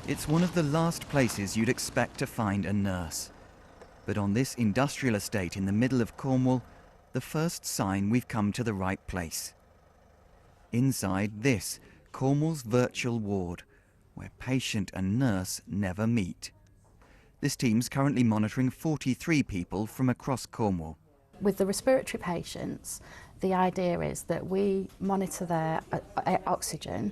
It's one of the last places you'd expect to find a nurse. But on this industrial estate in the middle of Cornwall, the first sign we've come to the right place. Inside this, Cornwall's virtual ward, where patient and nurse never meet. This team's currently monitoring 43 people from across Cornwall. With the respiratory patients, the idea is that we monitor their oxygen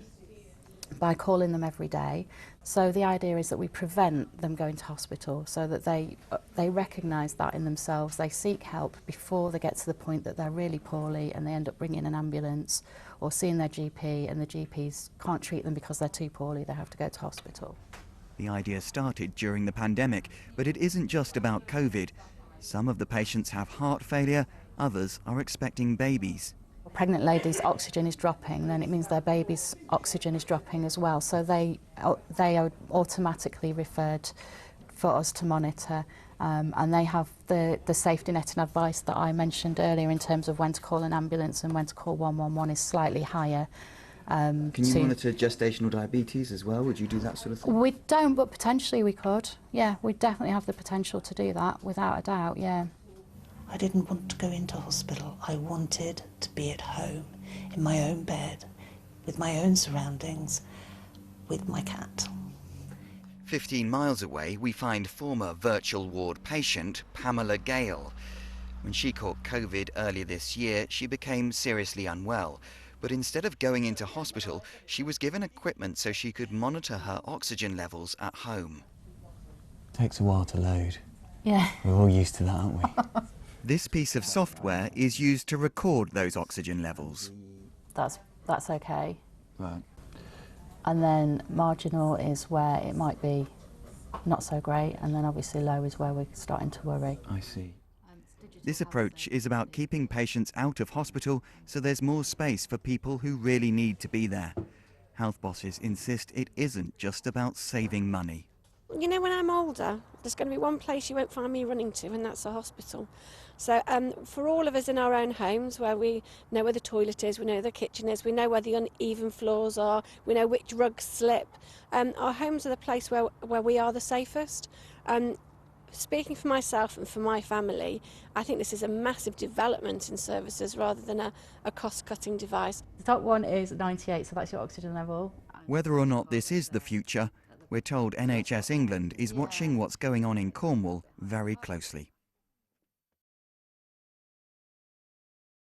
by calling them every day. So the idea is that we prevent them going to hospital, so that they recognise that in themselves. They seek help before they get to the point that they're really poorly and they end up bringing an ambulance or seeing their GP, and the GPs can't treat them because they're too poorly, they have to go to hospital. The idea started during the pandemic, but it isn't just about COVID. Some of the patients have heart failure, others are expecting babies. Pregnant ladies' oxygen is dropping, then it means their baby's oxygen is dropping as well. So they are automatically referred for us to monitor, and they have the safety net and advice that I mentioned earlier in terms of when to call an ambulance and when to call 111 is slightly higher. Can you monitor gestational diabetes as well? Would you do that sort of thing? We don't, but potentially we could. Yeah, we definitely have the potential to do that, without a doubt, yeah. I didn't want to go into hospital. I wanted to be at home, in my own bed, with my own surroundings, with my cat. 15 miles away, we find former virtual ward patient Pamela Gale. When she caught COVID earlier this year, she became seriously unwell. But instead of going into hospital, she was given equipment so she could monitor her oxygen levels at home. Takes a while to load. Yeah. We're all used to that, aren't we? This piece of software is used to record those oxygen levels. That's okay. Right. And then marginal is where it might be not so great, and then obviously low is where we're starting to worry. I see. This approach is about keeping patients out of hospital so there's more space for people who really need to be there. Health bosses insist it isn't just about saving money. You know, when I'm older, there's going to be one place you won't find me running to, and that's a hospital. So for all of us in our own homes, where we know where the toilet is, we know where the kitchen is, we know where the uneven floors are, we know which rugs slip, our homes are the place where we are the safest. Speaking for myself and for my family, I think this is a massive development in services rather than a cost-cutting device. The top one is 98, so that's your oxygen level. Whether or not this is the future, we're told NHS England is watching what's going on in Cornwall very closely.